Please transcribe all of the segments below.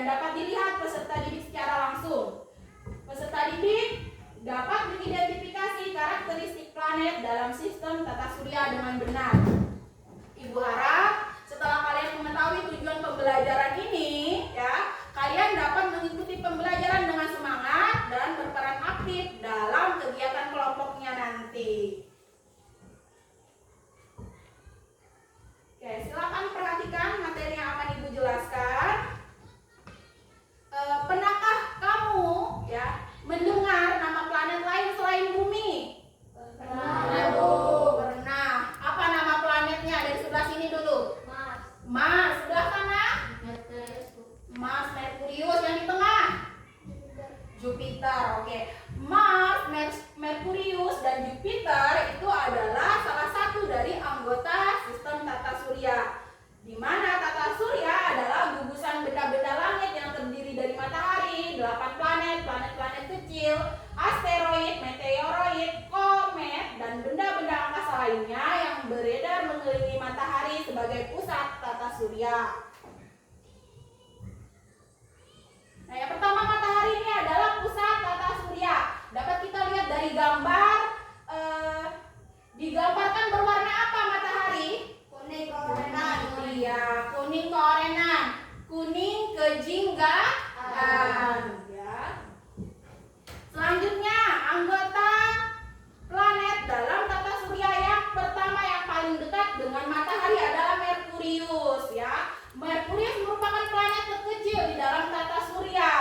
dan dapat dilihat peserta didik secara langsung. Peserta didik dapat mengidentifikasi karakteristik planet dalam sistem tata surya dengan benar. Ibu harap setelah kalian mengetahui tujuan pembelajaran ini, ya, kalian dapat mengikuti pembelajaran dengan semangat dan berperan aktif dalam kegiatan kelompoknya nanti. Oke, silakan perhatikan materi yang akan Ibu jelaskan. Pernahkah kamu, ya, mendengar nama planet lain selain Bumi? Pernah, Bu. Pernah. Apa nama planetnya? Dari sebelah sini dulu. Mars. Mars. Sebelah sana? Mars, Merkurius. Yang di tengah? Jupiter. Oke. Mars, Merkurius, dan Jupiter itu adalah salah satu dari anggota sistem tata surya, di mana tata surya adalah gugusan benda-benda langit yang terdiri dari matahari, 8 planet, planet-planet kecil, asteroid, meteoroid, komet, dan benda-benda angkasa lainnya yang beredar mengelilingi matahari sebagai pusat tata surya. Nah, yang pertama, matahari ini adalah pusat tata surya. Dapat kita lihat dari gambar, digambarkan berwarna apa matahari? Kuning keorenan. Iya, kuning keorenan. Kuning kejinggaan. Ya. Selanjutnya, anggota planet dalam tata surya yang pertama yang paling dekat dengan matahari adalah Merkurius, ya. Merkurius merupakan planet terkecil di dalam tata surya,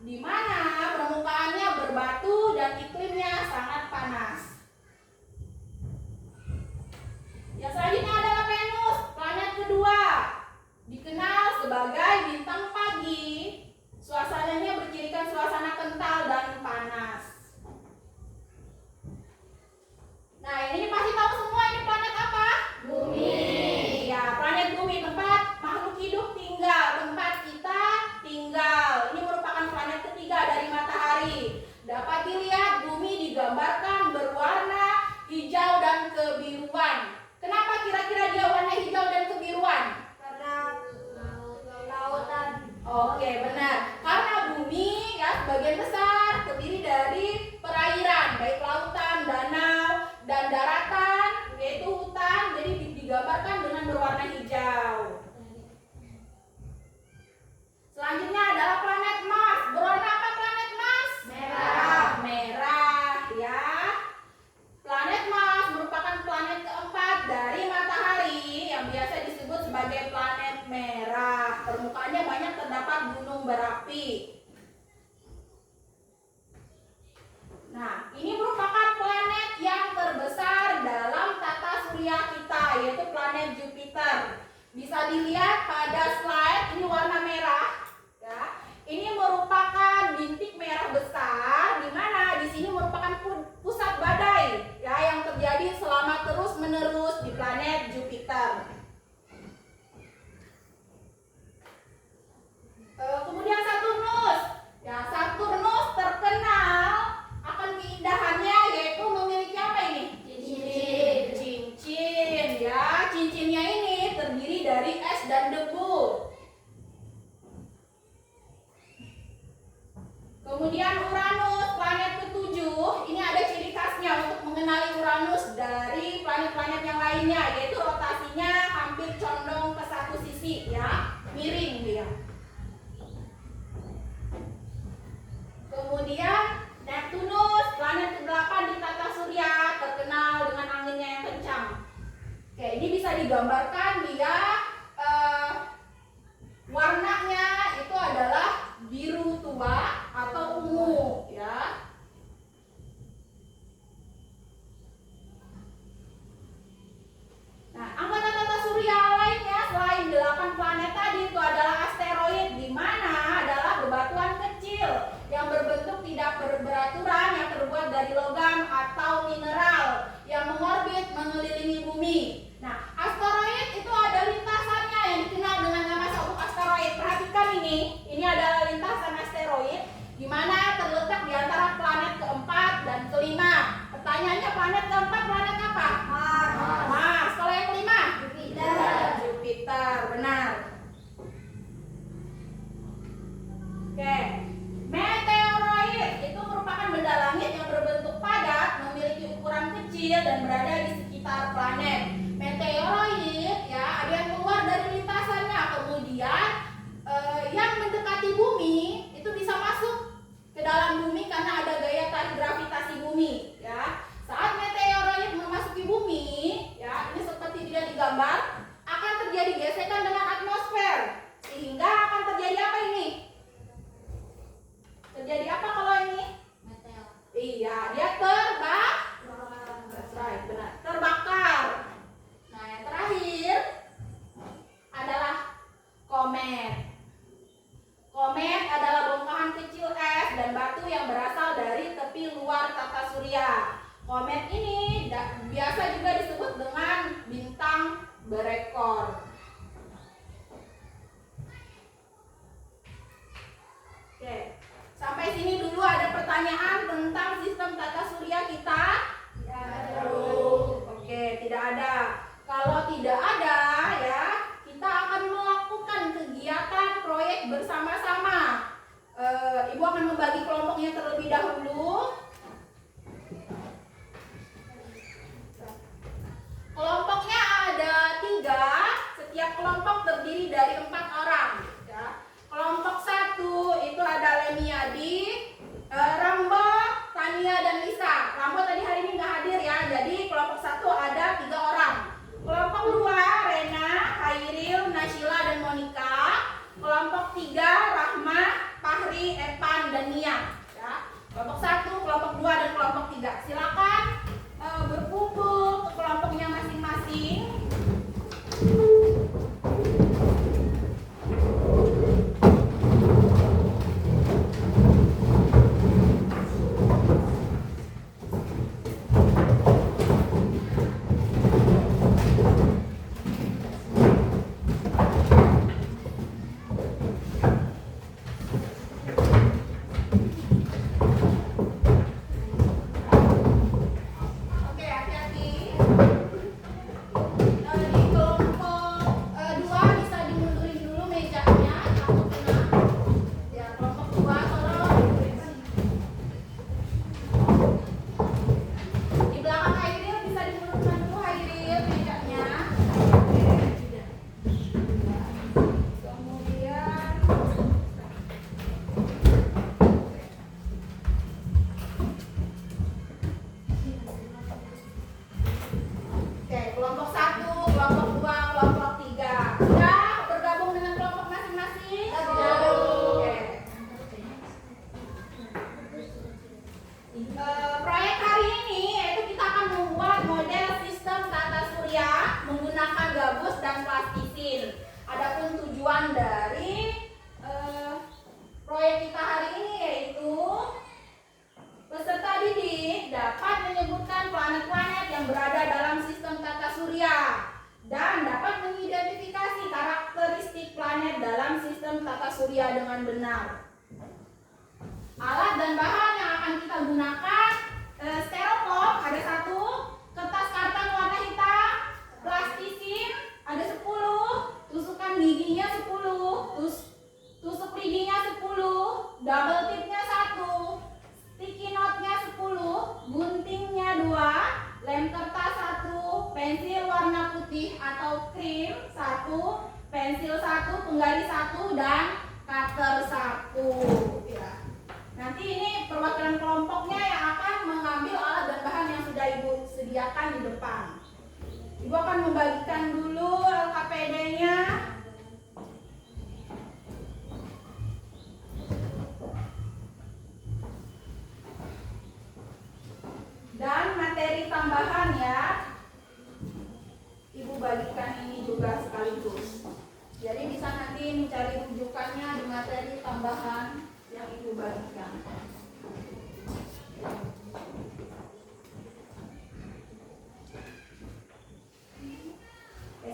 di mana permukaannya berbatu dan iklimnya sangat panas. Yang selanjutnya adalah Venus, planet kedua, dikenal sebagai bintang pagi. Suasananya bercirikan suasana kental dan panas. Nah, ini pasti tahu semua, ini planet apa? Bumi. Ya, planet Bumi, tempat makhluk hidup tinggal, tempat kita tinggal. Ini merupakan planet ketiga dari matahari. Dapat dilihat Bumi digambarkan berwarna hijau dan kebiruan. Kenapa kira-kira dia warna hijau dan kebiruan? Karena lautan. Oke, benar. Karena Bumi, ya, sebagian besar terdiri dari perairan, baik lautan, danau, dan daratan, yaitu hutan. Jadi digambarkan dengan berwarna hijau. Selanjutnya adalah planet Mars. Berwarna apa planet Mars? Merah. Merah, ya. Planet Mars merupakan planet keempat dari matahari yang biasa disebut sebagai planet merah. Permukaannya banyak terdapat gunung berapi. Nah, ini merupakan planet yang terbesar dalam tata surya kita, yaitu planet Jupiter. Bisa dilihat pada slide, ini warna merah, ya. Ini merupakan bintik merah besar, di mana di sini merupakan pusat badai, ya, yang terjadi selama terus-menerus di planet Jupiter. Kemudian Saturnus, ya, Saturnus terkenal akan keindahannya, yaitu memiliki apa ini? Cincin, ya. Cincinnya ini terdiri dari es dan debu. Kemudian Uranus, planet ketujuh, ini ada ciri khasnya untuk mengenali Uranus dari planet-planet yang lainnya, yaitu rotasinya hampir condong ke satu sisi, ya, miring dia. Kemudian Neptunus, planet ke-8 di tata surya, terkenal dengan anginnya yang kencang. Oke, ini bisa digambarkan dia warnanya itu adalah biru tua atau ungu, ya. Nah, anggota tata surya lainnya selain 8 planet tadi itu adalah kecil dan berada di sekitar planet. Meteoroid ya ada yang keluar dari lintasannya, kemudian yang mendekati bumi itu bisa masuk ke dalam bumi karena ada gaya tarik gravitasi bumi ya. Saat meteoroid memasuki bumi ya, ini seperti tidak digambar, akan terjadi gesekan dengan atmosfer sehingga akan terjadi apa ini? Terjadi apa kalau ini? Meteor. Iya, dia terbakar. That's right, benar. Terbakar. Nah, yang terakhir adalah komet. Komet adalah bongkahan kecil es dan batu yang berasal dari tepi luar tata surya. Komet ini biasa juga disebut dengan bintang berekor. Oke, sampai sini dulu ada pertanyaan tentang sistem tata surya kita? Ya, oke, tidak ada. Kalau tidak ada ya, kita akan melakukan kegiatan proyek bersama-sama. Ibu akan membagi kelompoknya terlebih dahulu. Kelompoknya ada 3, setiap kelompok terdiri dari 4 orang. Ya. Kelompok 1 itu ada Lemiadi, Rambo, Tania, dan Lisa. Rambo tadi hari ini nggak hadir ya, jadi kelompok 1 ada 3 orang. Kelompok 2 Rena, Hairil, Nashila, dan Monica. Kelompok 3 Rahma, Fahri, Evan, dan Nia. Ya. Kelompok 1, kelompok 2, dan kelompok 3. Silakan berkumpul ke kelompoknya masing-masing.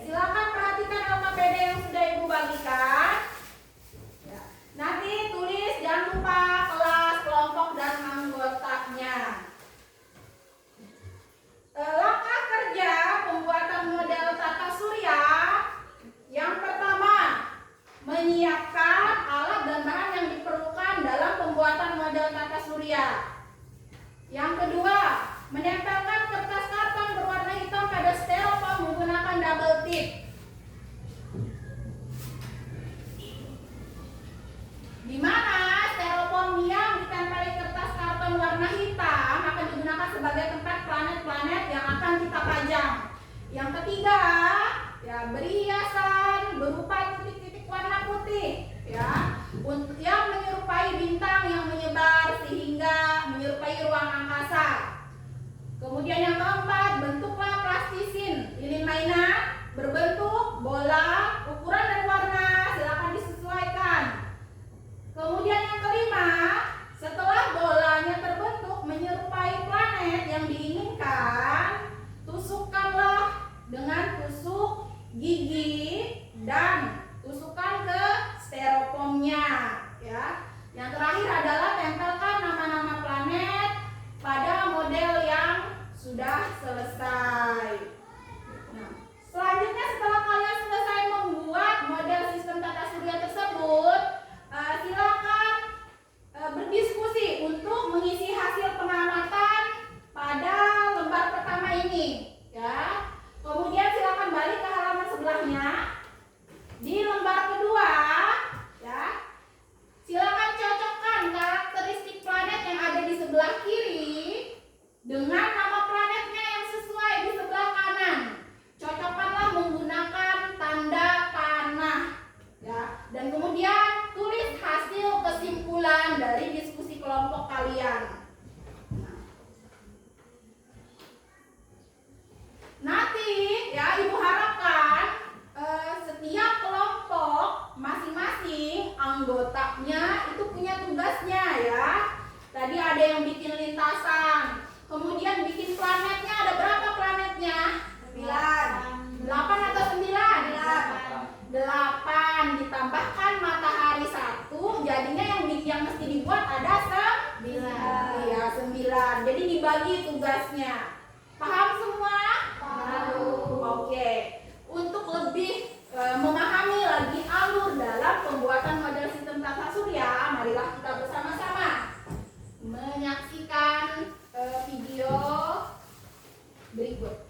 Silakan perhatikan LKPD yang sudah Ibu bagikan. Nanti tulis, jangan lupa kelas, kelompok, dan anggotanya. Langkah kerja pembuatan model tata surya. Yang pertama, menyiapkan alat dan bahan yang diperlukan dalam pembuatan model tata surya. Yang kedua, menempelkan kertas berhiasan berupa titik-titik warna putih, ya, untuk yang menyerupai bintang yang menyebar sehingga menyerupai ruang angkasa. Kemudian yang keempat, bentuklah plastisin lilin mainan berbentuk bola, ukuran dan warna silakan disesuaikan. Kemudian yang kelima, setelah bolanya terbentuk menyerupai planet yang diinginkan, tusukkanlah dengan tusuk gigi dan tusukkan ke styrofoamnya, ya. Yang terakhir adalah tempelkan nama-nama planet pada model yang sudah selesai. Nah, selanjutnya setelah kalian selesai membuat model sistem tata surya tersebut, silakan berdiskusi untuk mengisi hasil pengamatan pada lembar pertama ini, ya. Kemudian silakan balik ke halaman sebelahnya. Di lembar kedua, ya, silakan cocokkan karakteristik planet yang ada di sebelah kiri dengan nama planetnya yang sesuai di sebelah kanan. Cocokkanlah menggunakan tanda panah, ya. Dan kemudian tulis hasil kesimpulan dari diskusi kelompok kalian. Nanti, ya, Ibu harapkan setiap kelompok masing-masing anggotanya itu punya tugasnya, ya. Tadi ada yang bikin lintasan, kemudian bikin planetnya. Ada berapa planetnya? 9. 8 atau 9? 8. Ditambahkan matahari 1, jadinya yang mesti dibuat ada 9. Iya, 9. Jadi dibagi tugasnya. Paham semua? Paham. Oke. Untuk lebih memahami lagi alur dalam pembuatan model sistem tata surya, marilah kita bersama-sama menyaksikan video berikut.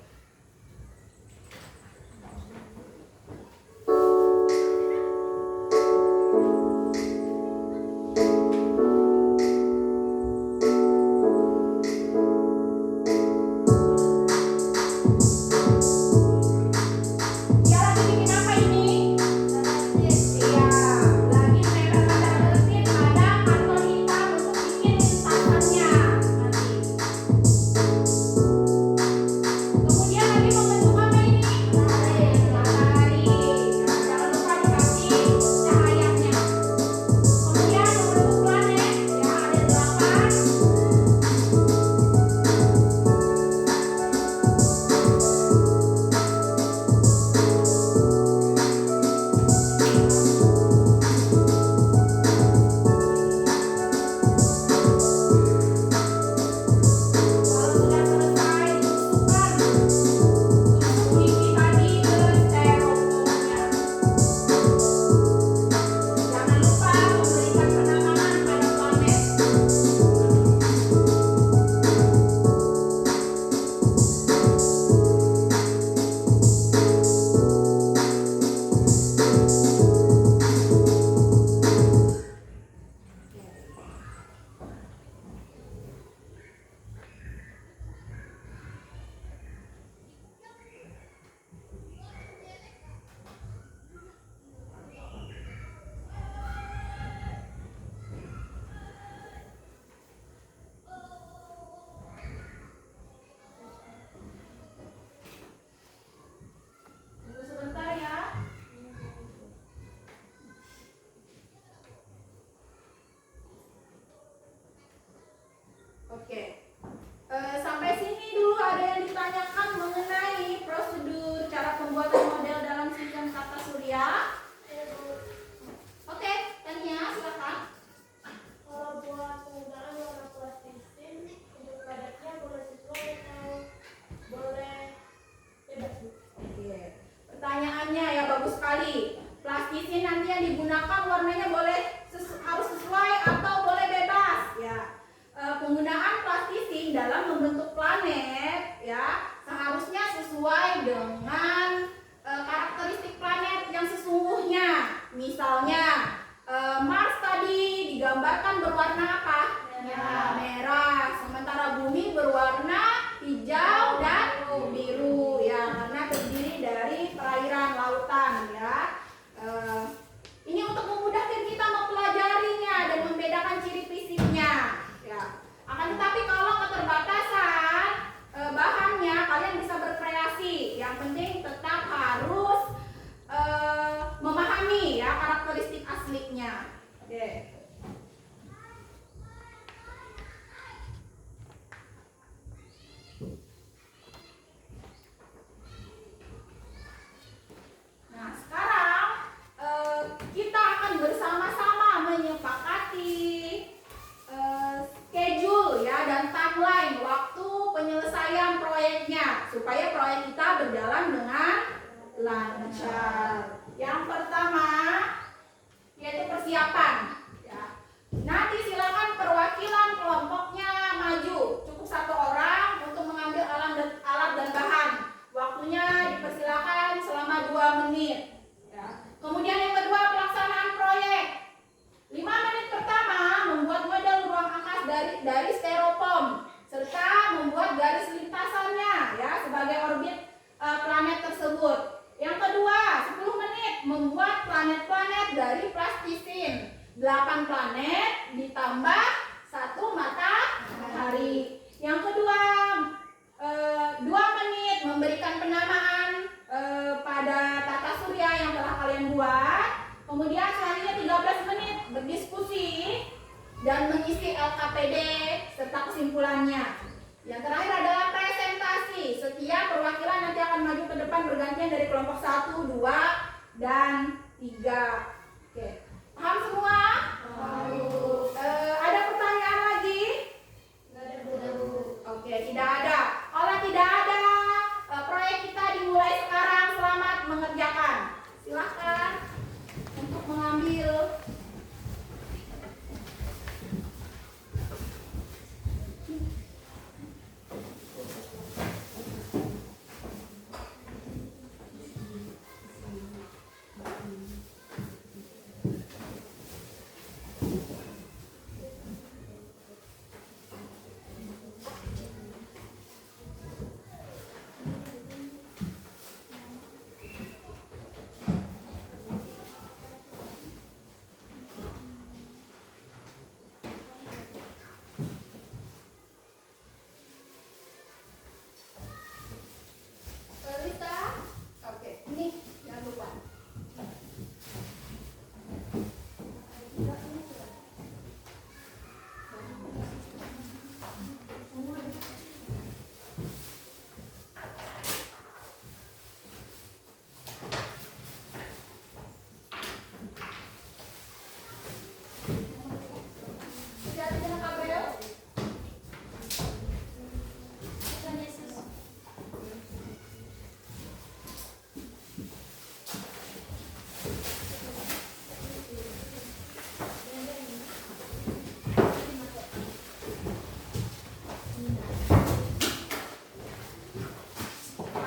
Oke, sampai sini dulu ada yang ditanyakan mengenai prosedur cara pembuatan model dalam sistem tata surya? Oke, tanya silakan. Kalau buat penggunaan warna plastisin untuk padatnya boleh sesuai atau boleh bebas? Oke, pertanyaannya ya bagus sekali. Plastisin nanti yang digunakan warnanya boleh harus sesuai atau boleh bebas, ya. Penggunaan plastisin dalam membentuk planet, ya, seharusnya sesuai dengan karakteristik planet yang sesungguhnya. Misalnya Mars tadi digambarkan berwarna apa? Merah. Sementara bumi berwarna hijau dan biru, ya, karena terdiri dari perairan laut. karakteristik aslinya. Oke. Nah, sekarang kita akan bersama-sama menyepakati schedule ya dan timeline waktu penyelesaian proyeknya supaya proyek kita berjalan dengan lancar. Yang pertama yaitu persiapan ya. Nanti silakan perwakilan kelompoknya maju, cukup 1 orang untuk mengambil alat dan bahan. Waktunya dipersilakan selama 2 menit ya. Kemudian yang kedua, pelaksanaan proyek. 5 menit pertama membuat model ruang angkasa dari styrofoam serta membuat garis lintasannya ya sebagai orbit planet tersebut. Yang kedua, 10 menit membuat planet-planet dari plastisin. 8 planet ditambah 1 matahari. Yang kedua, 2 menit memberikan penamaan pada tata surya yang telah kalian buat. Kemudian selanjutnya 13 menit berdiskusi dan mengisi LKPD serta kesimpulannya. Yang terakhir adalah presentasi. Setiap perwakilan nanti akan maju ke depan bergantian dari kelompok 1, 2, dan 3. Oke. Paham semua? Ada pertanyaan lagi? Oke, tidak ada. Kalau tidak ada, proyek kita dimulai sekarang. Selamat mengerjakan. Silahkan untuk mengambil. Oke, ini jangan lupa.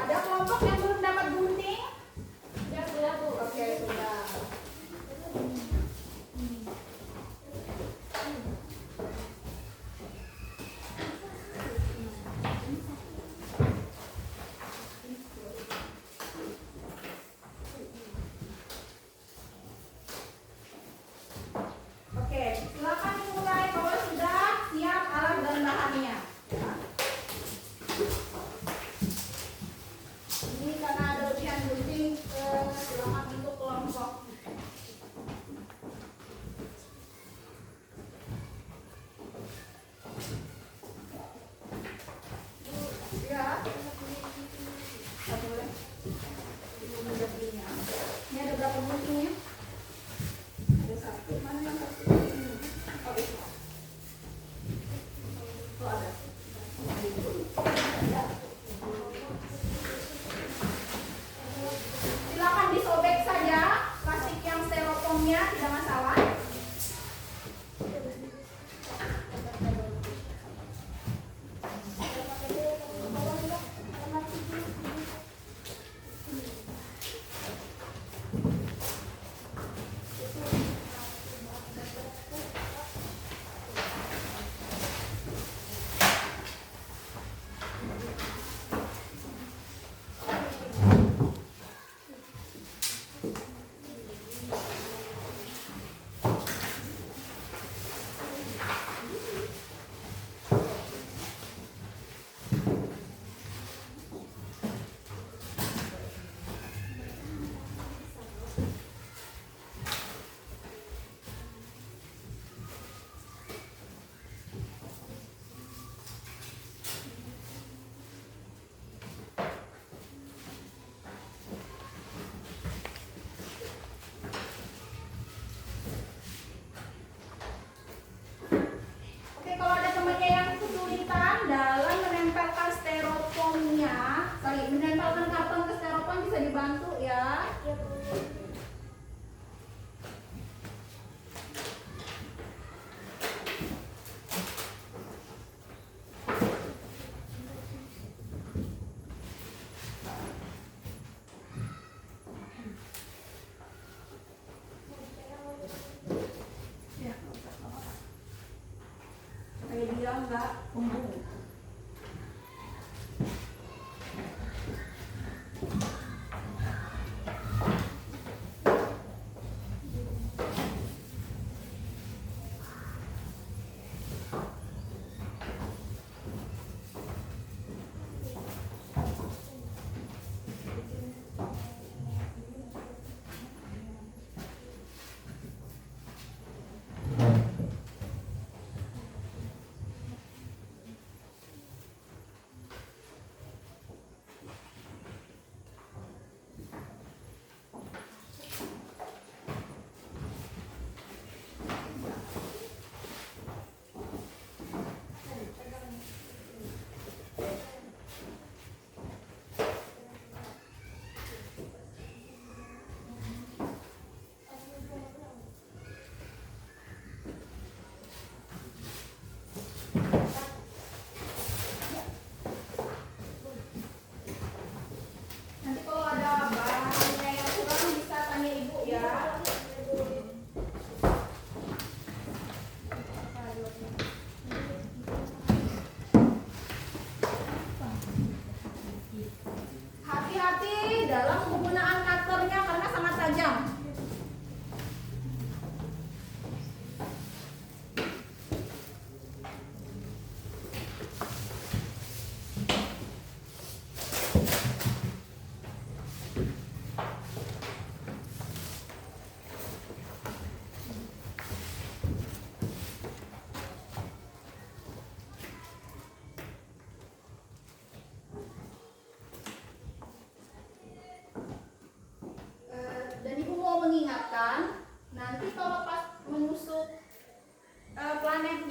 Ada kelompok yang belum dapat gunting? Ya, sudah Bu. Oke, sudah. Oke, silakan dimulai kalau sudah siap alat dan bahannya. Ya. Ini karena ada ujian gunting, silakan untuk kelompok.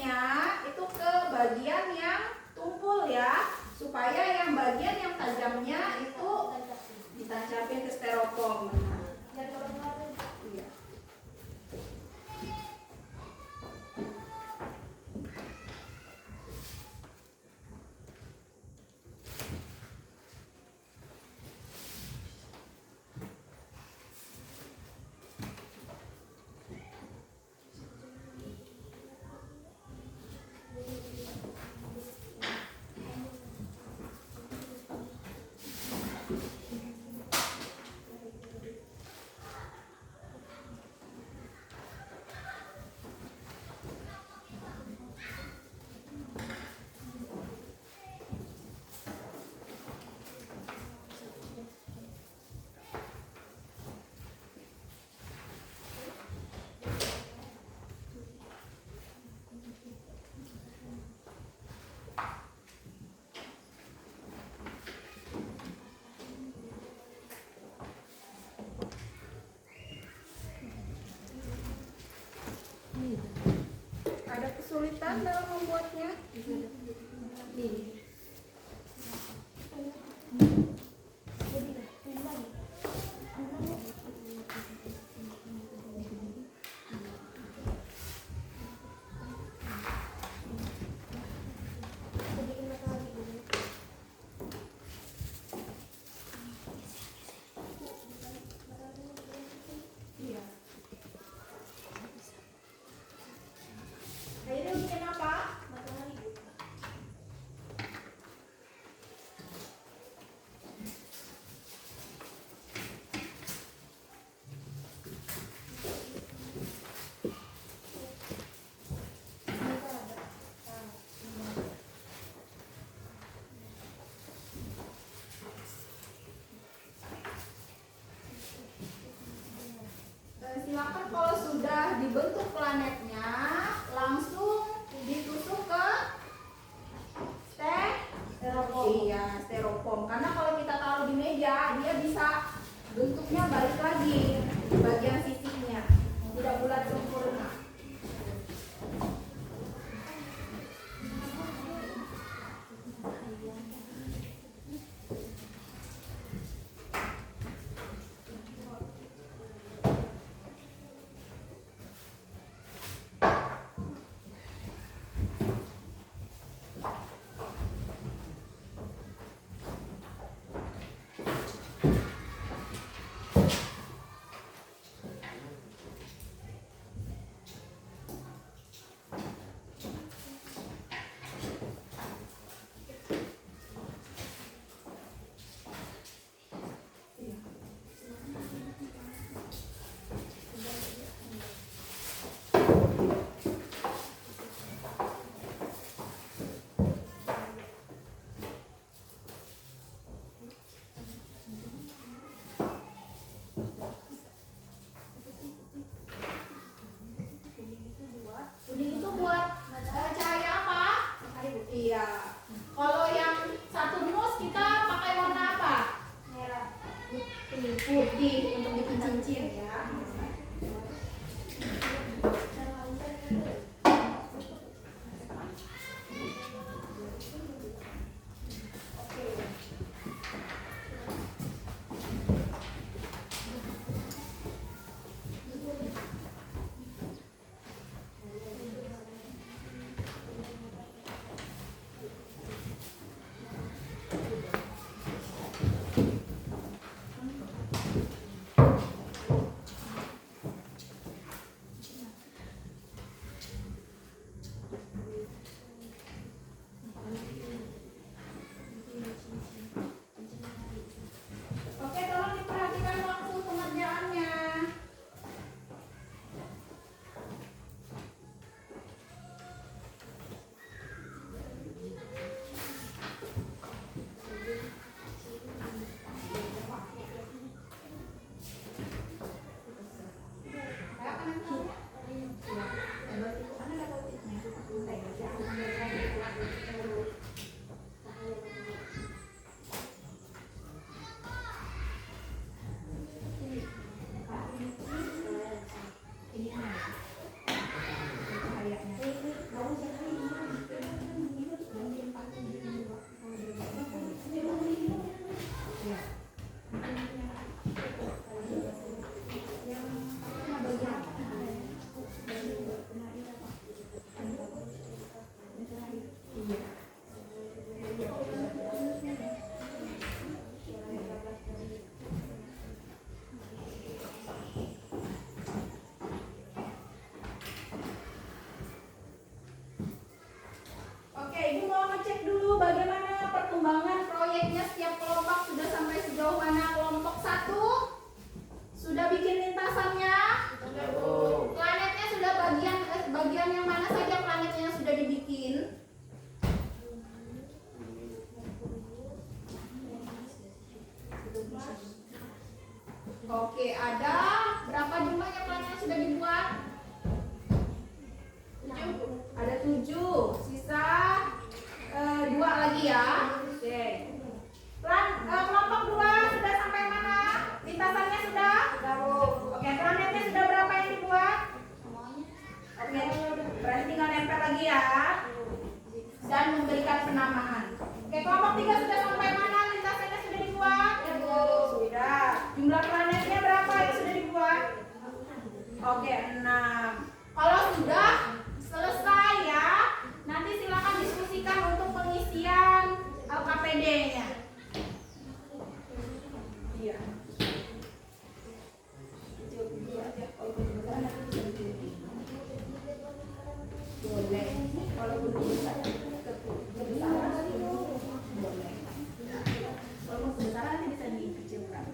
planetnya itu ke bagian yang tumpul ya, supaya yang bagian yang tajamnya itu ditancapin ke styrofoam. Iya. Ada kesulitan dalam membuatnya? Iya. Akhirnya bikin apa? Silakan kalau sudah dibentuk planetnya langsung ditusuk ke styrofoam. Iya, styrofoam. Karena kalau kita taruh di meja, dia bisa bentuknya balik lagi di bagian sisinya, tidak bulat sempurna. proyeknya setiap kelompok sudah sampai sejauh mana? Kelompok 1 sudah bikin lintasannya? Planetnya sudah bagian yang mana saja planetnya yang sudah dibikin? Oke, ada berapa jumlahnya planet yang sudah dibuat? 7. Ada 7. Sisa 2 lagi ya. Oke. Kelompok 2 sudah sampai mana? Lintasannya sudah? Oke, planetnya sudah berapa yang dibuat? Oke, berarti tinggal nempel lagi ya. Dan memberikan penamaan. Oke, kelompok 3 sudah sampai mana? Lintasannya sudah dibuat? Sudah. Jumlah planetnya berapa yang sudah dibuat? Oke, 6. Kalau sudah selesai ya, nanti silakan diskusikan untuk pengisian LKPD-nya. Iya. Boleh. Kalau kebesaran boleh. Kalau kebesaran nanti bisa dikecilkan.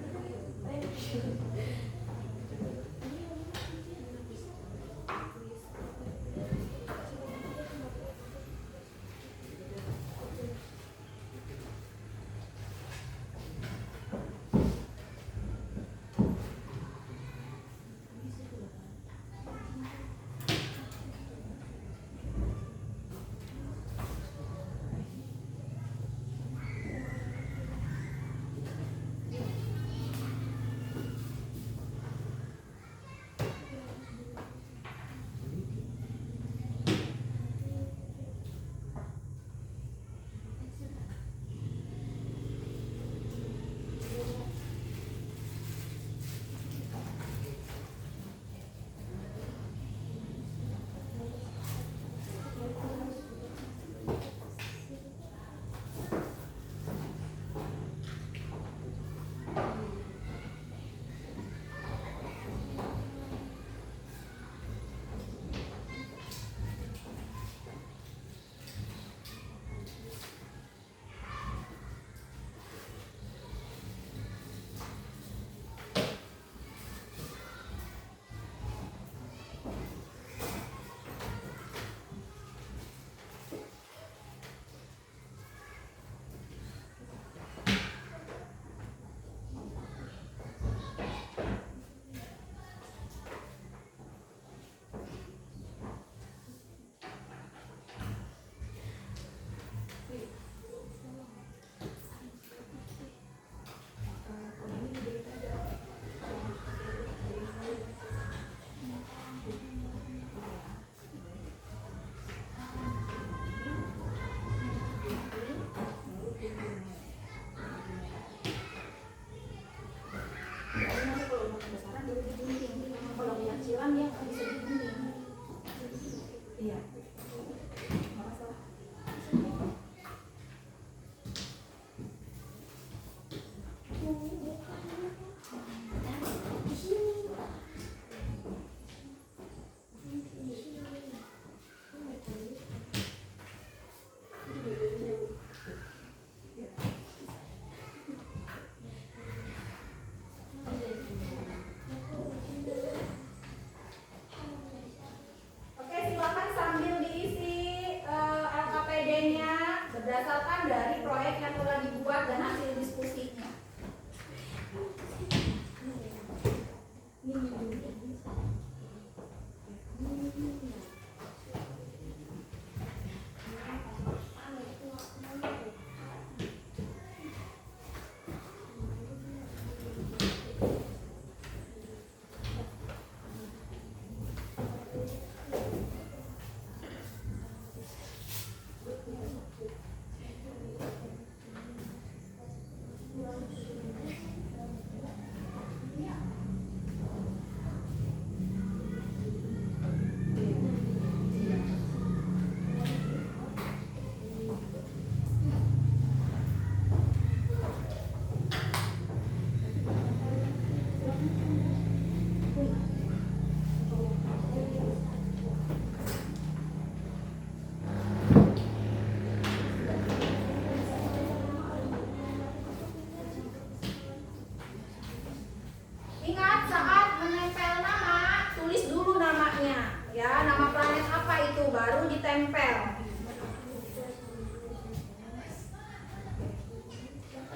baru ditempel.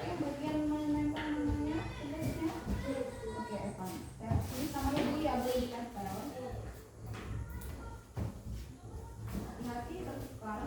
Yang bagian menempel namanya tugasnya. Oke, Evan. Ini sama ibu ya boleh ditempel. Hati-hati tertukar.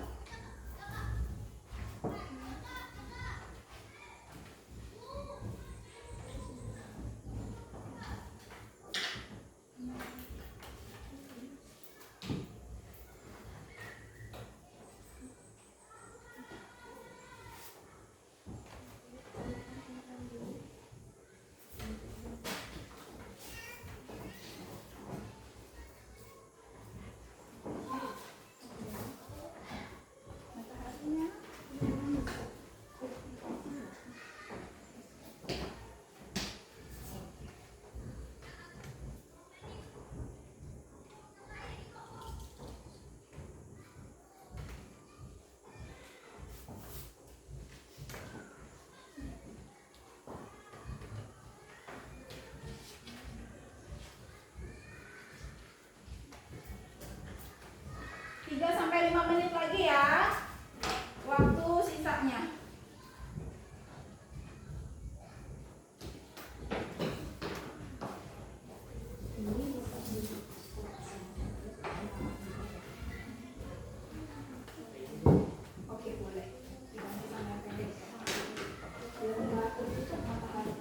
Tiga sampai 5 menit lagi ya. Waktu sisanya. Oke, boleh. Diganti sama yang pendek. Biar nggak tertutup matahari.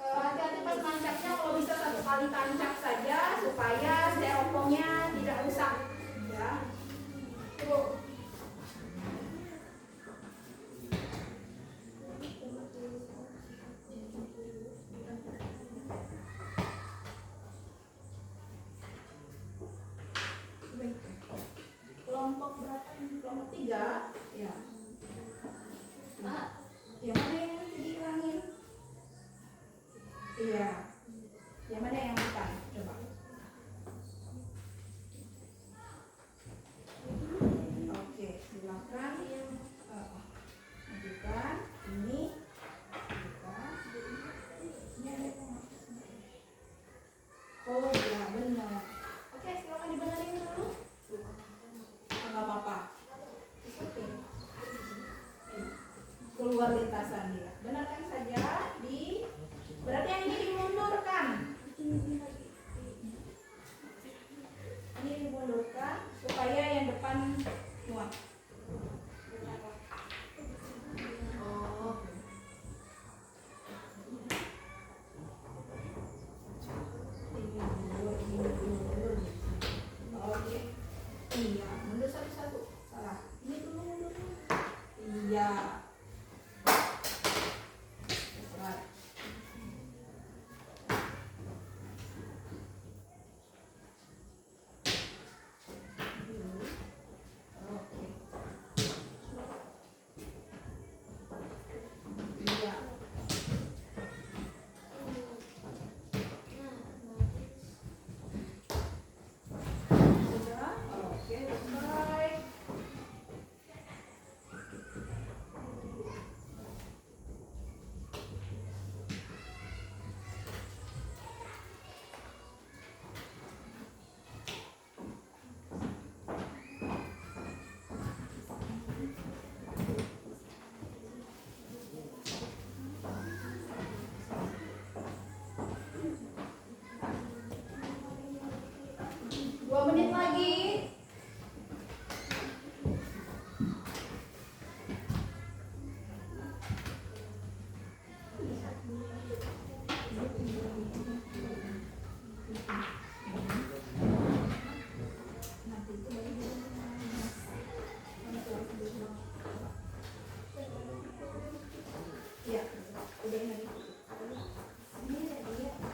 Hati-hati pas nancapnya, kalau bisa 1 kali tancap saja supaya styrofoamnya tidak rusak ya. Tuh. Kelompok berapa ini? Kelompok 3 ya. Nah, yang mana yang nanti dihilangin? Iya. Yang mana yang bukan? Coba. Oke, silakan. Majukan. Ini. Majukan. Ini ada yang oh ya benar. Oke, silakan dibenerin dulu. Nggak apa-apa. Oke. Keluar lintasan dia. Benarkan saja di. Berarti yang ini dimundurkan. Ini dimundurkan supaya yang depan muat. Oh. Ini mundur. Oke. Iya, mundur satu-satu. Salah. Ini dulu mundur. Iya. Berat. Oke. Iya. Sudah? Oke, selesai. Dua menit lagi. Ya, udah lagi. Ini dia.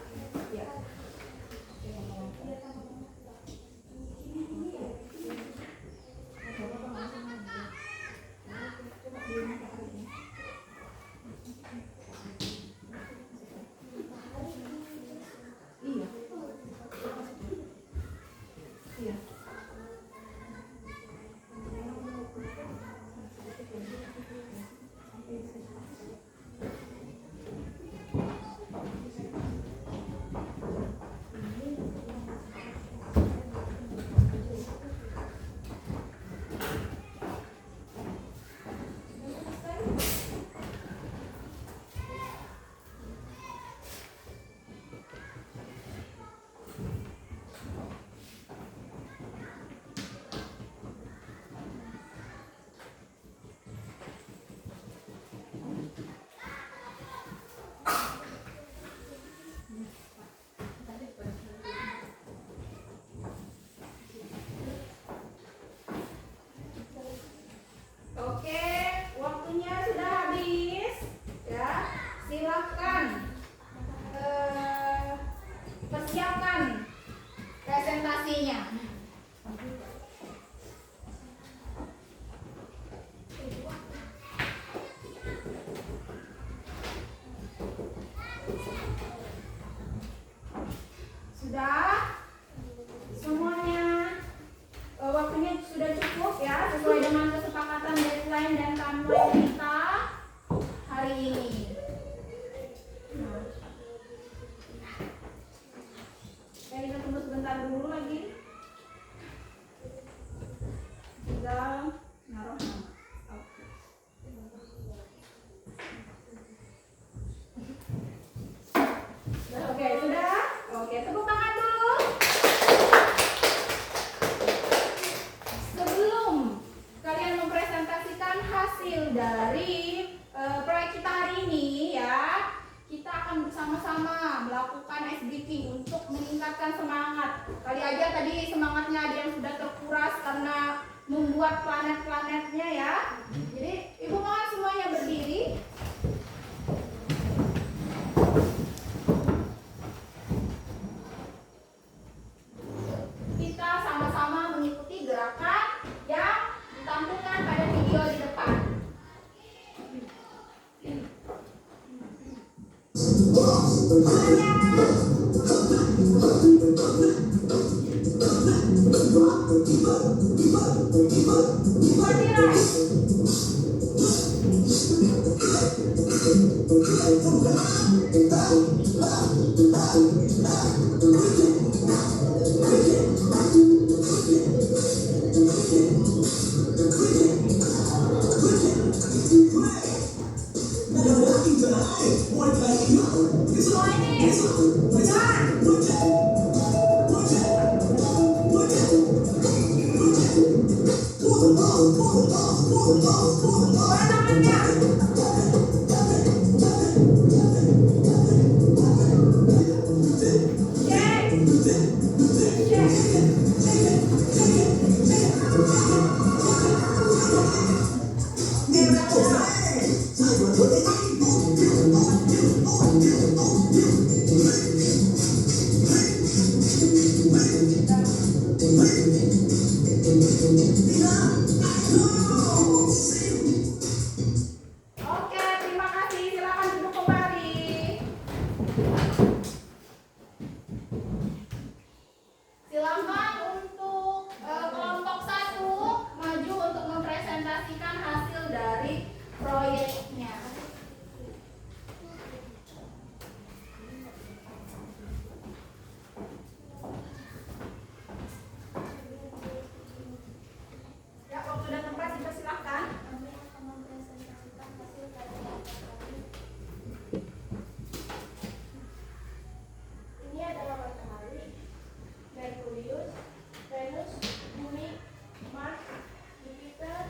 Silakan persiapkan presentasinya. Sudah? Semuanya waktunya sudah cukup ya, sesuai dengan kesepakatan deadline dan timeline kita hari ini. Kita tunggu sebentar dulu lagi. Tinggal naruh nama. Oke, sudah? Oke, tepuk tangan dulu. Sebelum kalian mempresentasikan hasil dari proyek kita hari ini ya, kita akan bersama-sama melakukan SBT untuk meningkatkan semangat. Kali aja tadi semangatnya ada yang sudah terkuras karena membuat planet-planetnya ya. Jadi ibu mohon semuanya berdiri. Kita sama-sama mengikuti gerakan yang ditampilkan pada video di depan. Oke, terima kasih. Silakan duduk kembali. Silakan untuk kelompok 1 maju untuk mempresentasikan hasil dari proyeknya. Ya, waktu dan tempat dipersilakan. Kami akan mempresentasikan hasil karya kami. Ini adalah matahari, Merkurius, Venus, Bumi, Mars, Jupiter,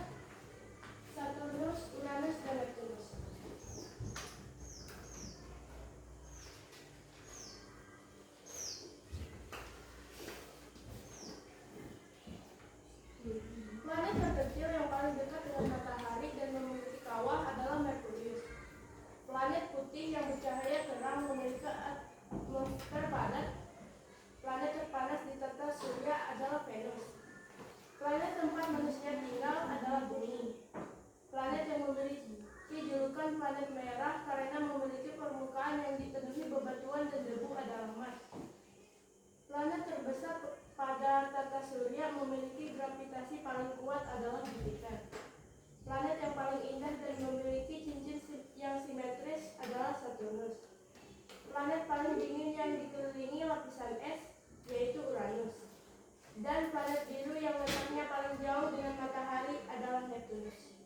Saturnus, Uranus, dan Neptunus. Planet terkecil yang paling dekat dengan matahari dan memiliki kawah adalah Merkurius. Planet putih yang bercahaya terang memiliki atmosfer padat. Planet terpanas di tata surya adalah Venus. Planet tempat manusia tinggal adalah Bumi. Planet yang memiliki julukan planet merah karena memiliki permukaan yang diteduhi bebatuan dan debu adalah Mars. Planet terbesar pada tata surya memiliki gravitasi paling kuat adalah Jupiter. Planet yang paling indah dan memiliki cincin yang simetris adalah Saturnus. Planet paling dingin yang dikelilingi lapisan es yaitu Uranus. Dan planet biru yang letaknya paling jauh dengan matahari adalah Neptunus.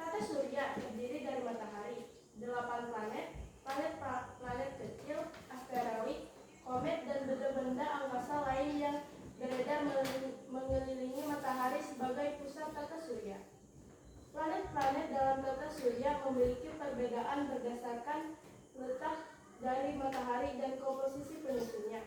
Tata surya terdiri dari matahari, 8 planet, planet kecil, asteroid, komet, dan benda-benda angkasa lain yang beredar mengelilingi matahari sebagai pusat tata surya. Planet-planet dalam tata surya memiliki perbedaan berdasarkan letak dari matahari dan komposisi penyusunnya.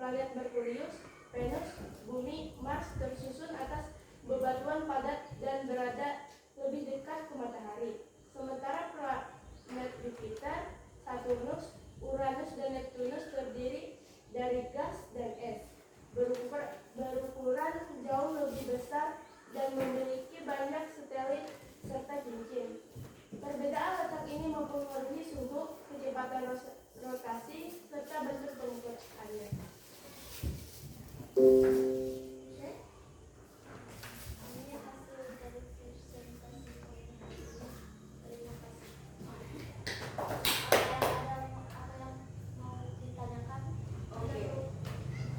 planet Merkurius, Venus, Bumi, Mars tersusun atas bebatuan padat dan berada lebih dekat ke matahari. Sementara planet Jupiter, Saturnus, Uranus, dan Neptunus terdiri dari gas dan es, berukuran jauh lebih besar dan memiliki banyak satelit serta cincin. Perbedaan letak ini mempengaruhi suhu, kecepatan rotasi, serta bentuk permukaannya. Oke.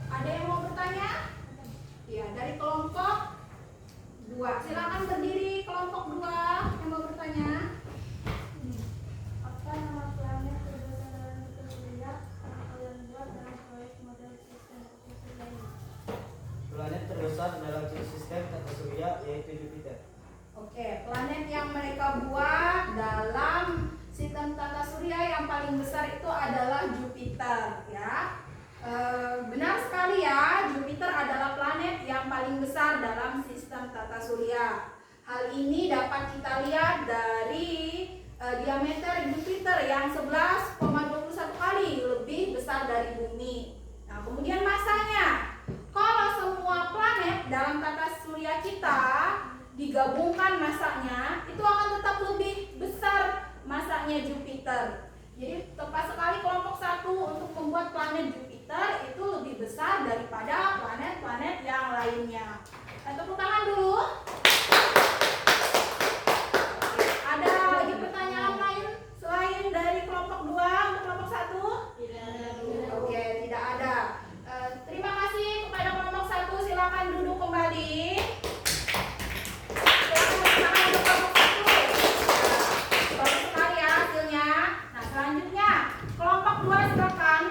Ada yang mau bertanya? Ya, dari kelompok 2. Silakan berdiri kelompok 2 yang mau bertanya. Apa nama planet terbesar dalam tata surya yang kalian buat dalam proyek model sistem tata surya ini? Planet terbesar dalam sistem tata surya yaitu Jupiter. Oke, planet yang mereka buat dalam sistem tata surya yang paling besar itu adalah Jupiter, ya. Benar sekali ya, Jupiter adalah planet yang paling besar dalam sistem tata surya. Hal ini dapat kita lihat dari diameter Jupiter yang 11,21 kali lebih besar dari Bumi. Nah, kemudian masanya. Kalau semua planet dalam tata surya kita digabungkan masanya, itu akan tetap lebih besar masanya Jupiter. Jadi tepat sekali kelompok 1 untuk membuat planet Jupiter itu lebih besar daripada planet-planet yang lainnya. Kita tepuk tangan dulu. Oke, ada lagi pertanyaan lain selain dari kelompok 2 untuk kelompok 1? Tidak ada. Oke, tidak ada. Terima kasih kepada kelompok 1. Silakan duduk kembali. Silakan bertangan untuk kelompok 1. Bagus sekali ya hasilnya. Nah, selanjutnya kelompok 2 silakan.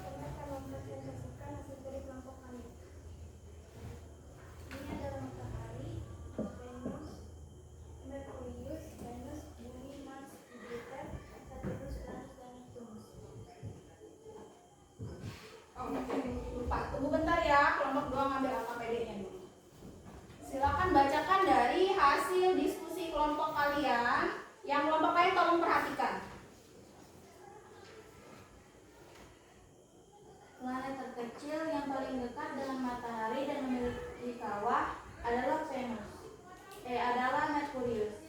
Kami akan mempresentasikan hasil dari kelompok kami. Ini adalah matahari, Venus, Merkurius, Venus, Bumi, Mars, Jupiter, Saturnus, Uranus, dan Neptunus. Oke, lupa. Tunggu bentar ya, kelompok 2 ngambil AKPD-nya dulu. Silakan bacakan dari hasil diskusi kelompok kalian. Yang kelompok lain tolong perhatikan. Planet terkecil yang paling dekat dengan matahari dan memiliki kawah adalah Merkurius.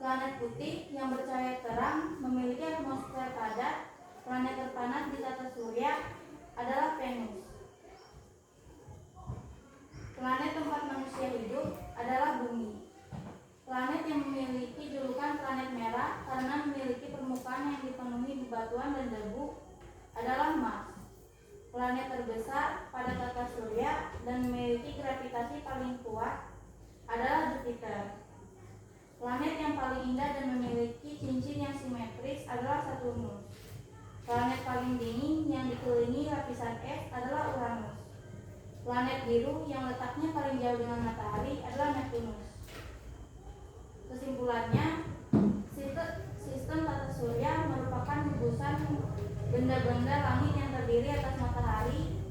Planet putih yang bercahaya terang memiliki atmosfer padat. Planet terpanas di tata surya adalah Venus. Planet tempat manusia hidup adalah Bumi. Planet yang memiliki julukan planet merah karena memiliki permukaan yang dipenuhi bebatuan dan debu adalah Mars. Planet terbesar pada tata surya dan memiliki gravitasi paling kuat adalah Jupiter. Planet yang paling indah dan memiliki cincin yang simetris adalah Saturnus. Planet paling dingin yang dikelilingi lapisan es adalah Uranus. Planet biru yang letaknya paling jauh dengan matahari adalah Neptunus. Kesimpulannya, sistem tata surya merupakan gugusan benda-benda langit yang terdiri atas matahari,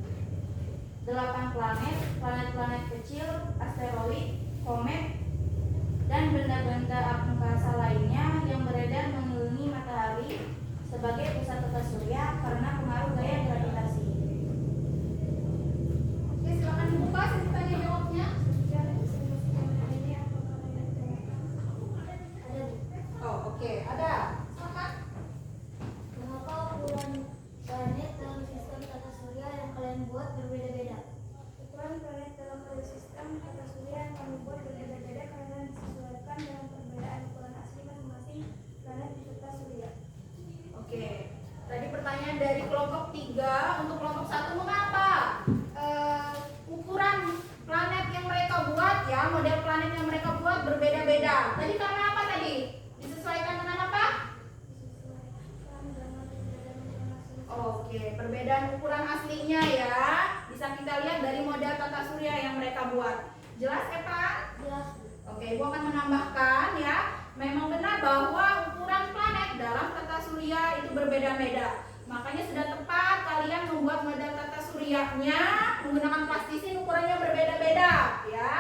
8 planet, planet-planet kecil, asteroid, komet, dan benda-benda angkasa lainnya yang beredar mengelilingi matahari sebagai pusat tata surya karena pengaruh gaya gravitasi. Oke, silakan dibuka sesi tanya jawabnya. Oh, oke, ada. Silakan. Mengapa ukuran planet dalam sistem tata surya yang kalian buat berbeda-beda? Ukuran planet dalam sistem tata surya yang kami buat berbeda-beda karena disesuaikan dengan perbedaan ukuran asli masing-masing planet di tata surya. Oke. Tadi pertanyaan dari kelompok 3 mereka buat. Jelas ya Pak? Jelas. Oke, Ibu akan menambahkan ya. Memang benar bahwa ukuran planet dalam tata surya itu berbeda-beda. Makanya sudah tepat kalian membuat model tata suryanya menggunakan plastisin ukurannya berbeda-beda ya.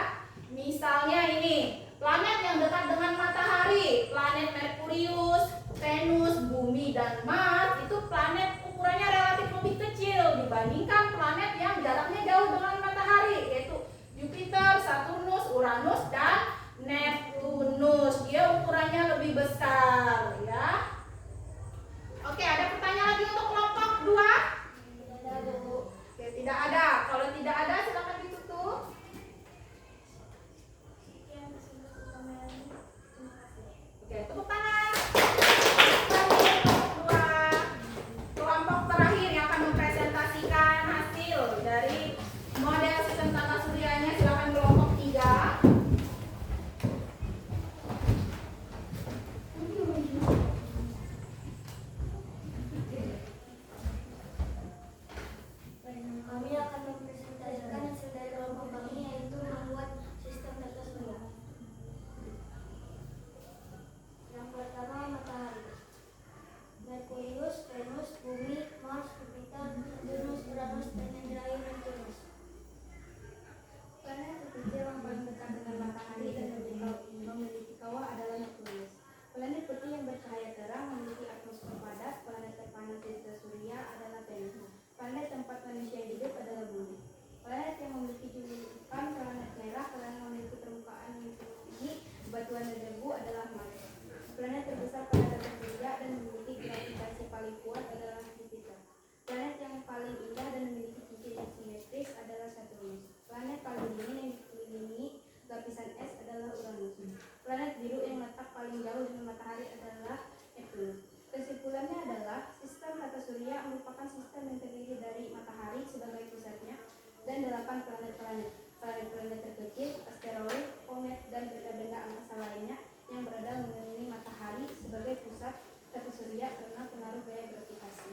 Misalnya ini, planet yang dekat dengan matahari, planet Merkurius, Venus, Bumi, dan Mars itu planet ukurannya relatif lebih kecil dibandingkan planet yang jaraknya jauh dengan matahari, yaitu Jupiter, Saturnus, Uranus, dan Neptunus. Dia ukurannya lebih besar ya. Oke, ada pertanyaan lagi untuk kelompok 2? Tidak ada, Bu. Oke, tidak ada. Kalau tidak ada silakan ditutup. Sekian hasil pameran. Terima kasih. Oke, tepuk tangan. Kelompok 2. Kelompok terakhir yang akan mempresentasikan hasil dari model sistem tata suryanya, silakan kelompok 3. Kami akan mempresentasikan hasil dari kelompok kami, yaitu membuat sistem tata surya. Yang pertama, matahari. Merkurius, Venus, Bumi, Mars, Jupiter, Saturnus, Uranus, dan yang terakhir Neptunus. Planet terkecil yang paling dekat dengan matahari dan memiliki kawah adalah Neptunus. Planet putih yang bercahaya terang memiliki atmosfer padat. Planet terpanas di tata surya adalah Venus. Planet tempat manusia hidup adalah Bumi. Planet yang memiliki julukan planet merah karena memiliki permukaan yang penuhi batuan dan debu adalah Mars. Planet terbesar pada tata surya dan memiliki gravitasi paling kuat adalah Jupiter. Planet yang paling indah dan memiliki cincin yang simetris adalah Saturnus. Planet paling dingin yang dikelilingi lapisan es adalah Uranus. Planet biru yang letak paling jauh dari matahari adalah Neptunus. Kesimpulannya adalah sistem tata surya merupakan sistem yang terdiri dari matahari sebagai pusatnya dan 8 planet-planet. Planet-planet terkecil, asteroid, komet, dan benda-benda angkasa lainnya yang berada mengelilingi matahari sebagai pusat tata surya karena pengaruh gaya gravitasi.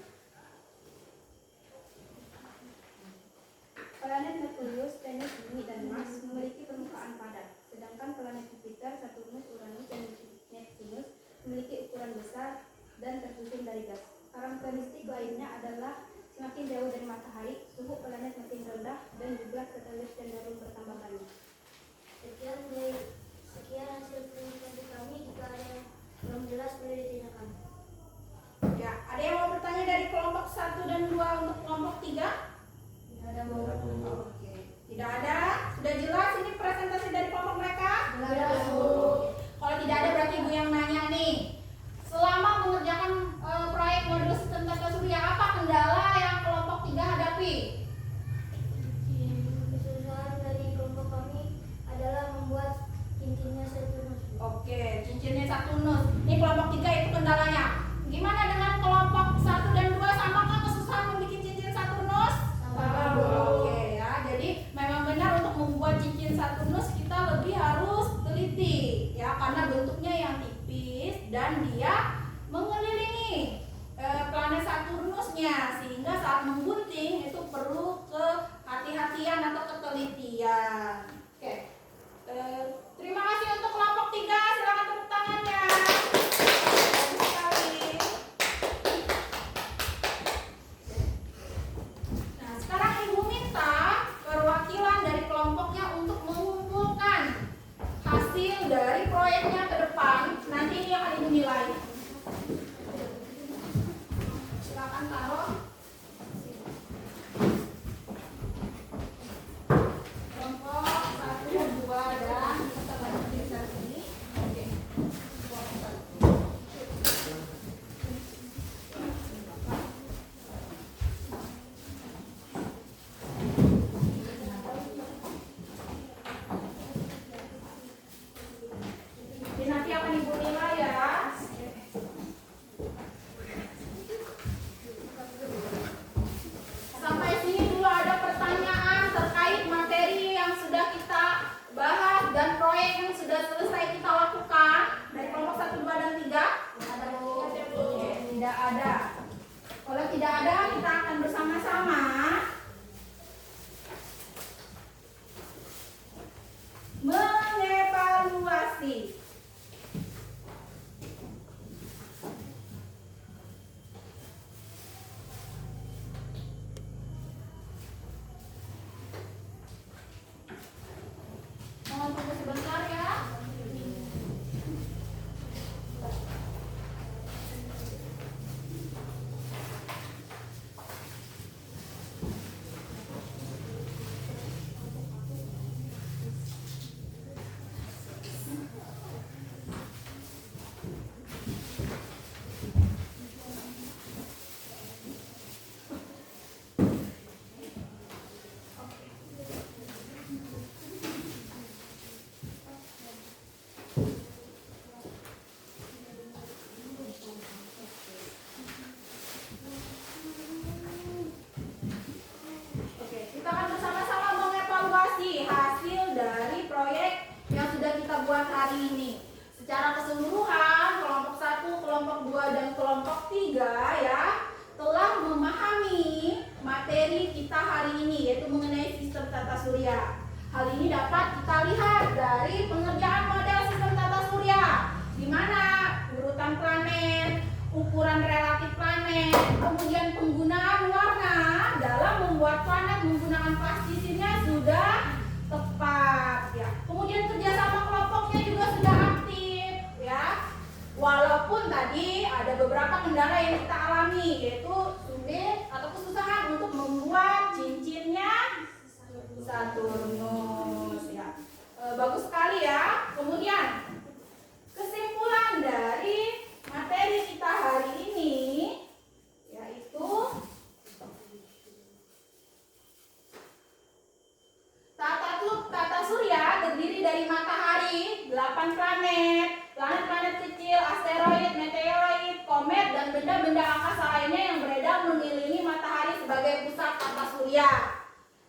Planet Merkurius, Venus, Bumi, dan Mars memiliki permukaan padat, sedangkan planet Jupiter, Saturnus, Uranus, dan Neptunus memiliki ukuran besar dan tersusun dari gas. Karakteristik lainnya adalah semakin jauh dari matahari, suhu planet makin rendah, dan jumlah satelit cenderung bertambah banyak. Sekian hasil presentasi kami. Jika ada yang belum jelas, boleh ditanyakan. Ya, ada yang mau bertanya dari kelompok 1 dan 2 untuk kelompok 3? Tidak ada, Bu. Oke. Tidak ada? Sudah jelas ini presentasi dari kelompok mereka? Jelas, Bu. Kalau tidak ada berarti Ibu yang nanya nih. Selama mengerjakan proyek modul sistem tata surya, apa kendala yang kelompok 3 hadapi? Kesusahan dari kelompok kami adalah membuat cincinnya Saturnus. Oke, cincinnya Saturnus. Ini kelompok 3 itu kendalanya. Gimana dengan kelompok 1 dan 2? Samakah kesusahan membuat cincin Saturnus? Sama. Oke ya, jadi memang benar untuk membuat cincin Saturnus kita lebih harus teliti ya, karena bentuknya yang tipis dan dia mengelilingi planet Saturnusnya, sehingga saat menggunting itu perlu kehati-hatian atau ketelitian. Oke. Terima kasih untuk kelompok 3, silakan tepuk tangannya. Bagus sekali. Nah, sekarang Ibu minta perwakilan dari kelompoknya untuk mengumpulkan hasil dari proyeknya ke depan. Nanti ini akan Ibu nilai. Silakan taruh. Kelompok 1, 2, dan evaluasi hasil dari proyek yang sudah kita buat hari ini. Secara keseluruhan, kelompok 1, kelompok 2, dan kelompok 3 ya telah memahami materi kita hari ini, yaitu mengenai sistem tata surya. Hal ini dapat kita lihat dari pengerjaan model sistem tata surya, di mana urutan planet, ukuran relatif planet, kemudian penggunaan warna dalam membuat planet menggunakan plastisitnya sudah tepat ya. Kemudian kerjasama kelompoknya juga sudah aktif ya. Walaupun tadi ada beberapa kendala yang kita alami, yaitu sulit atau kesusahan untuk membuat cincinnya Saturnus ya. Bagus sekali ya. Kemudian kesimpulan dari materi kita hari ini yaitu tata surya terdiri dari matahari, 8 planet, planet-planet kecil, asteroid, meteoroid, komet, dan benda-benda angkasa lainnya yang beredar mengelilingi matahari sebagai pusat tata surya.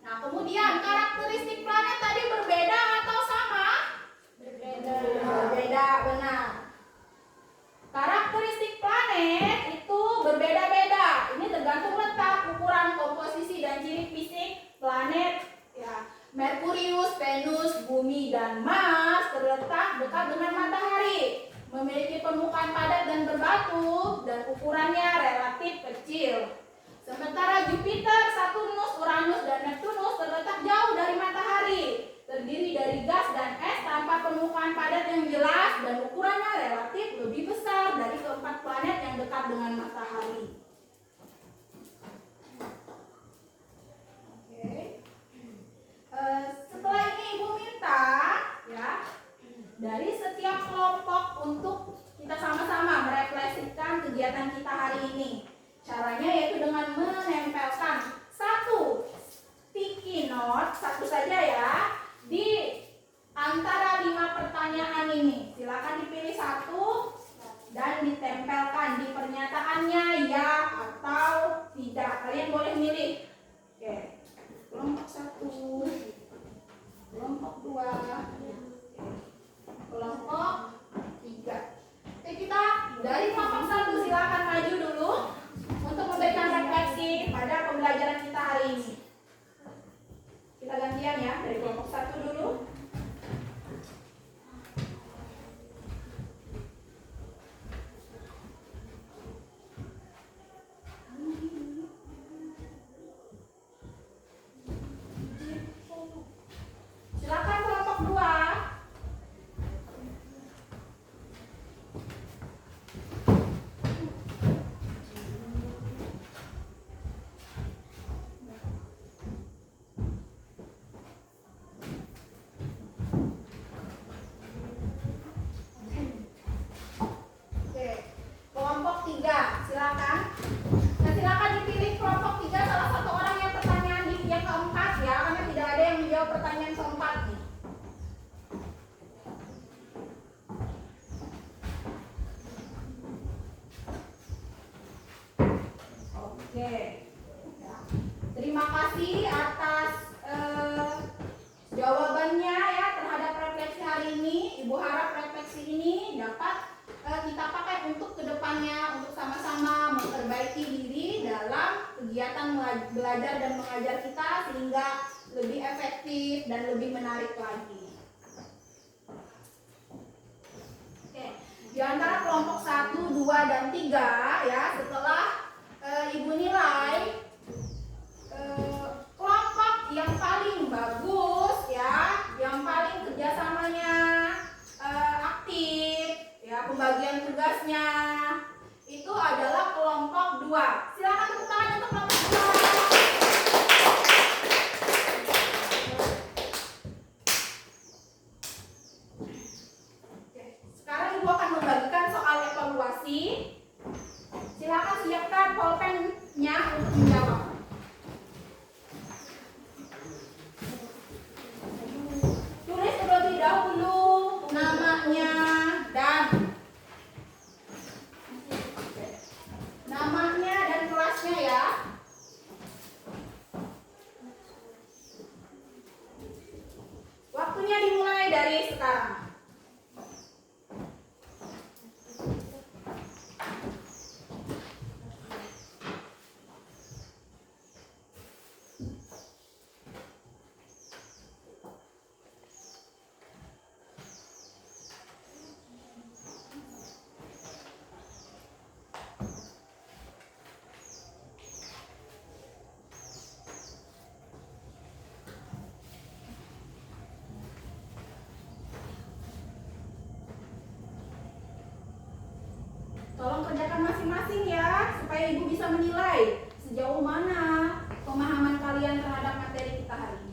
Nah, kemudian karakteristik planet tadi berbeda atau sama? Berbeda, benar. Karakteristik planet itu berbeda-beda. Ini tergantung letak, ukuran, komposisi, dan ciri fisik planet ya. Merkurius, Venus, Bumi, dan Mars terletak dekat dengan matahari, memiliki permukaan padat dan berbatu, dan ukurannya relatif kecil. Sementara Jupiter, Saturnus, Uranus, dan Neptunus terletak jauh dari matahari, terdiri dari gas dan es tanpa permukaan padat yang jelas, dan ukurannya relatif lebih besar dari keempat planet yang dekat dengan matahari. Setelah ini Ibu minta ya dari setiap kelompok untuk kita sama-sama merefleksikan kegiatan kita hari ini. Caranya yaitu dengan menempelkan satu sticky note, satu saja ya, di antara 5 pertanyaan ini. Silakan dipilih satu dan ditempelkan di pernyataannya ya atau tidak. Kalian boleh milih. Oke. Kelompok 1, kelompok 2, kelompok 3. Oke, kita dari kelompok 1 silakan maju dulu untuk memberikan refleksi pada pembelajaran kita hari ini. Kita gantian ya, dari kelompok 1 dulu. Silakan kelompok 2. Oke, kelompok 3, silakan. Nah, silakan dipilih kelompok 3 salah satu orang yang pertanyaan yang keempat ya, karena tidak ada yang menjawab pertanyaan keempat nih. Oke. Ya. Terima kasih atas jawabannya ya terhadap refleksi hari ini. Ibu harap refleksi ini dapat kita pakai untuk kedepannya, untuk sama-sama memperbaiki diri dalam kegiatan belajar dan mengajar kita sehingga lebih efektif dan lebih menarik lagi. Oke, di antara kelompok 1, 2, dan 3 ya, setelah Ibu nilai kelompok yang paling bagus ya, yang paling kerjasamanya aktif ya, pembagian tugasnya itu adalah kelompok 2. Silakan tepuk tangan untuk kelompok 2. Oke, sekarang Ibu akan membagikan soal evaluasi. Silakan siapkan pulpennya untuk menjawab. Waktunya dimulai dari sekarang. Tolong kerjakan masing-masing ya, supaya ibu bisa menilai sejauh mana pemahaman kalian terhadap materi kita hari ini.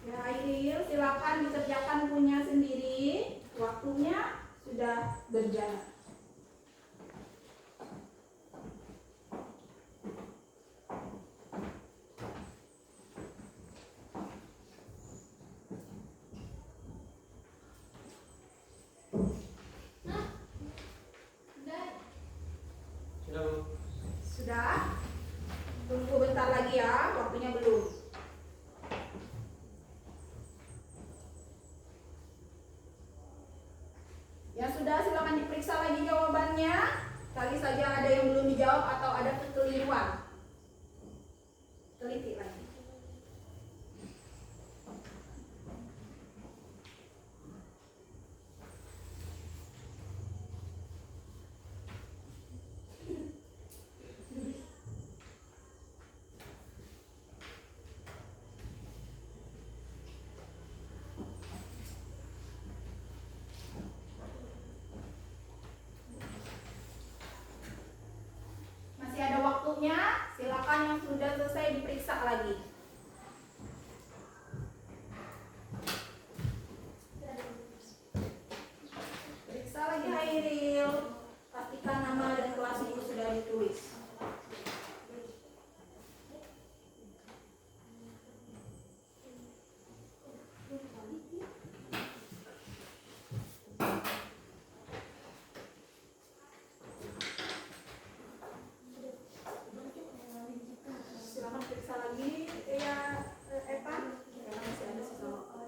Ya, Airil, silakan dikerjakan punya sendiri. Waktunya sudah berjalan. Sudah, Bu. Sudah? Tunggu bentar lagi ya, waktunya belum. Ya sudah, silakan diperiksa lagi jawabannya. Kali saja ada yang belum dijawab atau ada kekeliruan. Teliti lagi. Masih ada waktunya, silakan yang sudah selesai diperiksa lagi. Periksa lagi Hairil. Pastikan nama dan kelas ibu sudah ditulis. Silakan periksa lagi ya, Eva. Karena masih ada sisa waktu.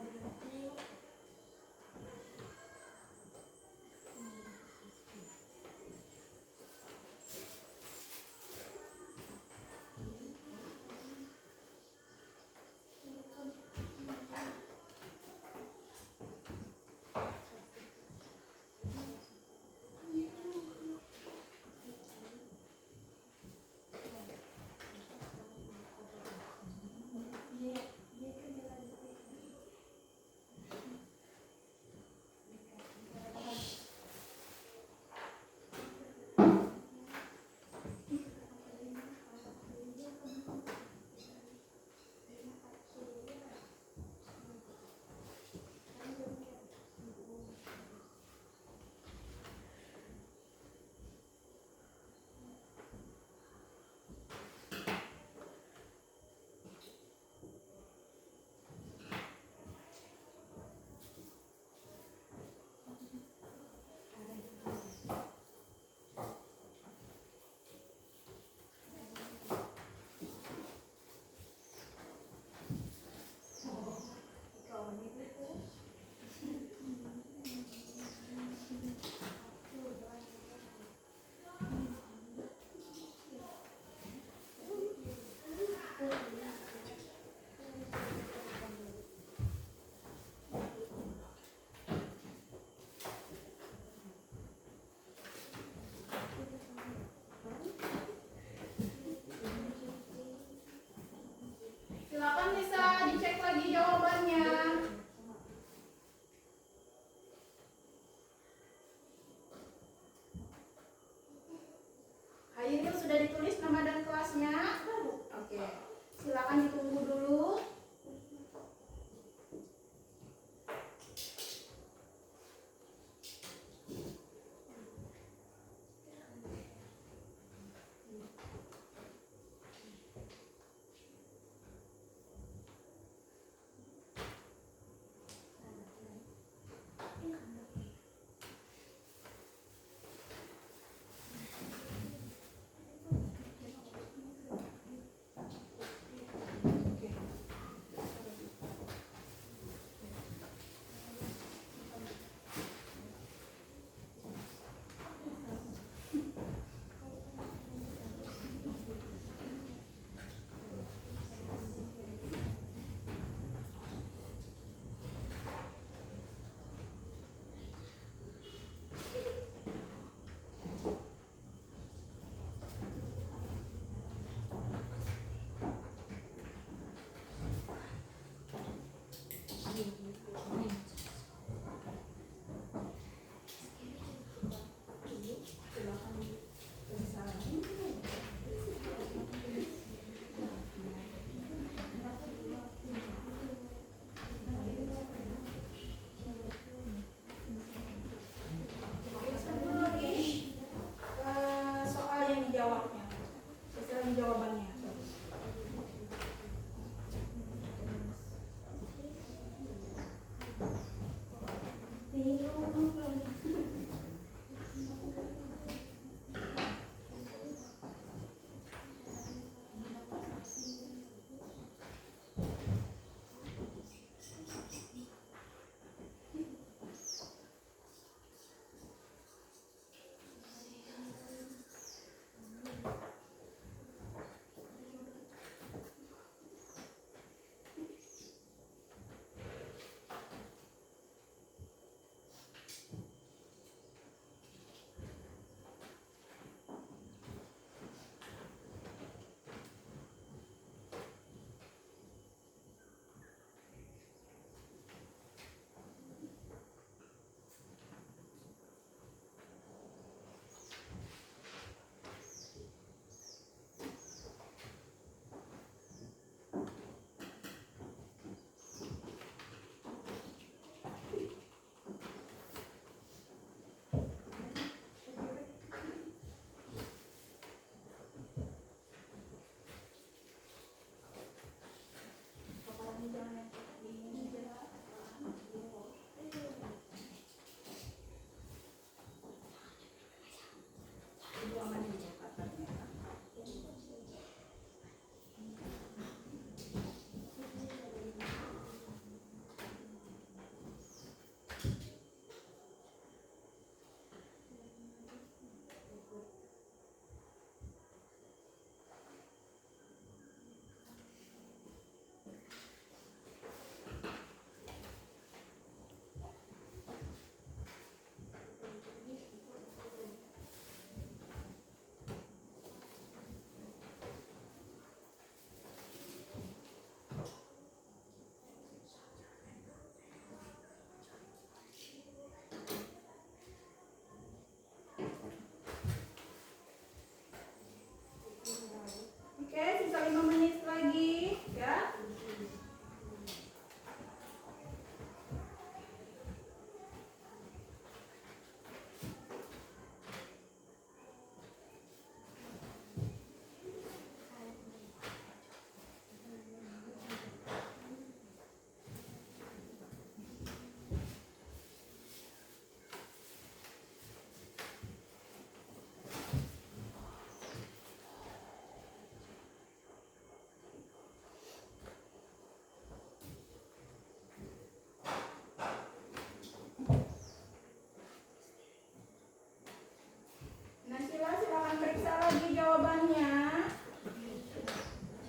lagi jawabannya.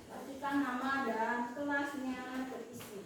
Pastikan nama dan kelasnya terisi.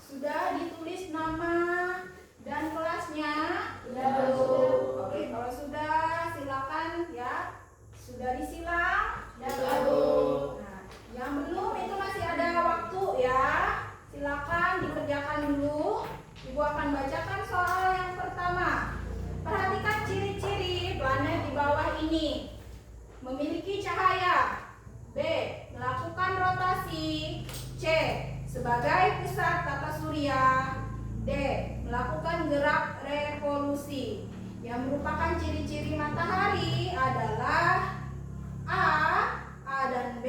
Sudah ditulis nama dan kelasnya? Belum. Oke, kalau sudah silakan ya. Sudah disilang? Belum. Nah, yang belum itu masih ada waktu ya. Silakan dikerjakan dulu. Ibu akan bacakan soal yang pertama. Perhatikan ciri-ciri planet di bawah ini. Memiliki cahaya. B. Melakukan rotasi. C. Sebagai pusat tata surya. D. Melakukan gerak revolusi. Yang merupakan ciri-ciri matahari adalah A dan B,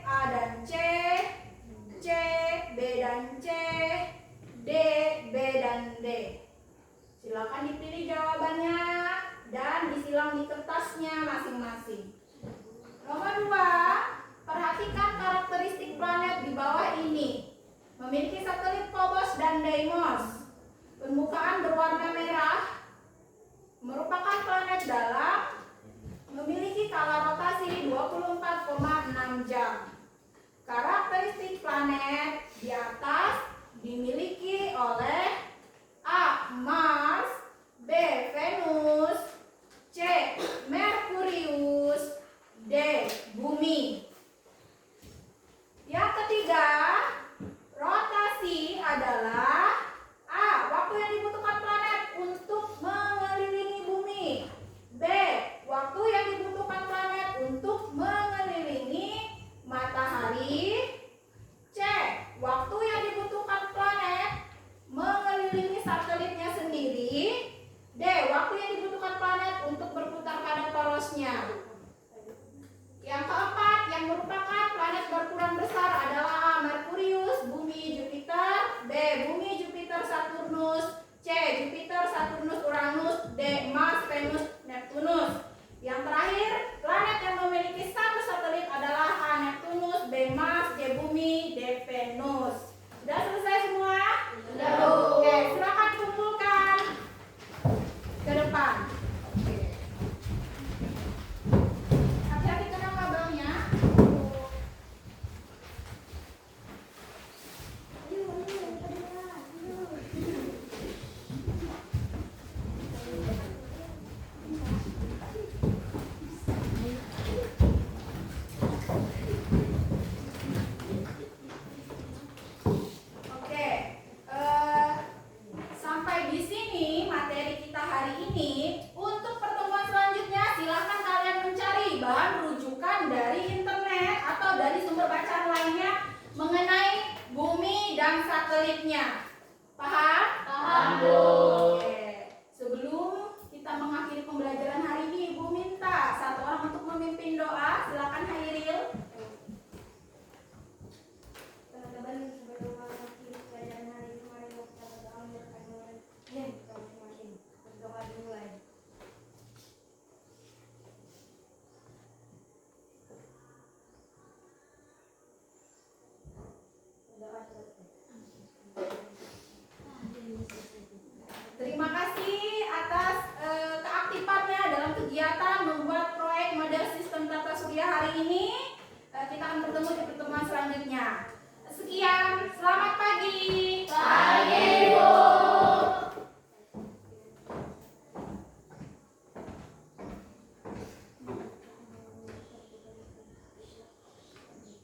A dan C, B dan C, D, B dan D. Silakan dipilih jawabannya dan disilang di kertasnya masing-masing. Nomor 2. Perhatikan karakteristik planet di bawah ini. Memiliki satelit Phobos dan Deimos. Permukaan berwarna merah. Merupakan planet dalam. Memiliki kala rotasi 24,6 jam. Karakteristik planet di atas dimiliki oleh A. Mars, B. Venus, C. Merkurius, D. Bumi. Yang ketiga, rotasi adalah A. Waktu yang dibutuhkan planet untuk mengelilingi bumi. B. Waktu yang dibutuhkan planet untuk mengelilingi matahari. C. Waktu yang dibutuhkan planet selanjutnya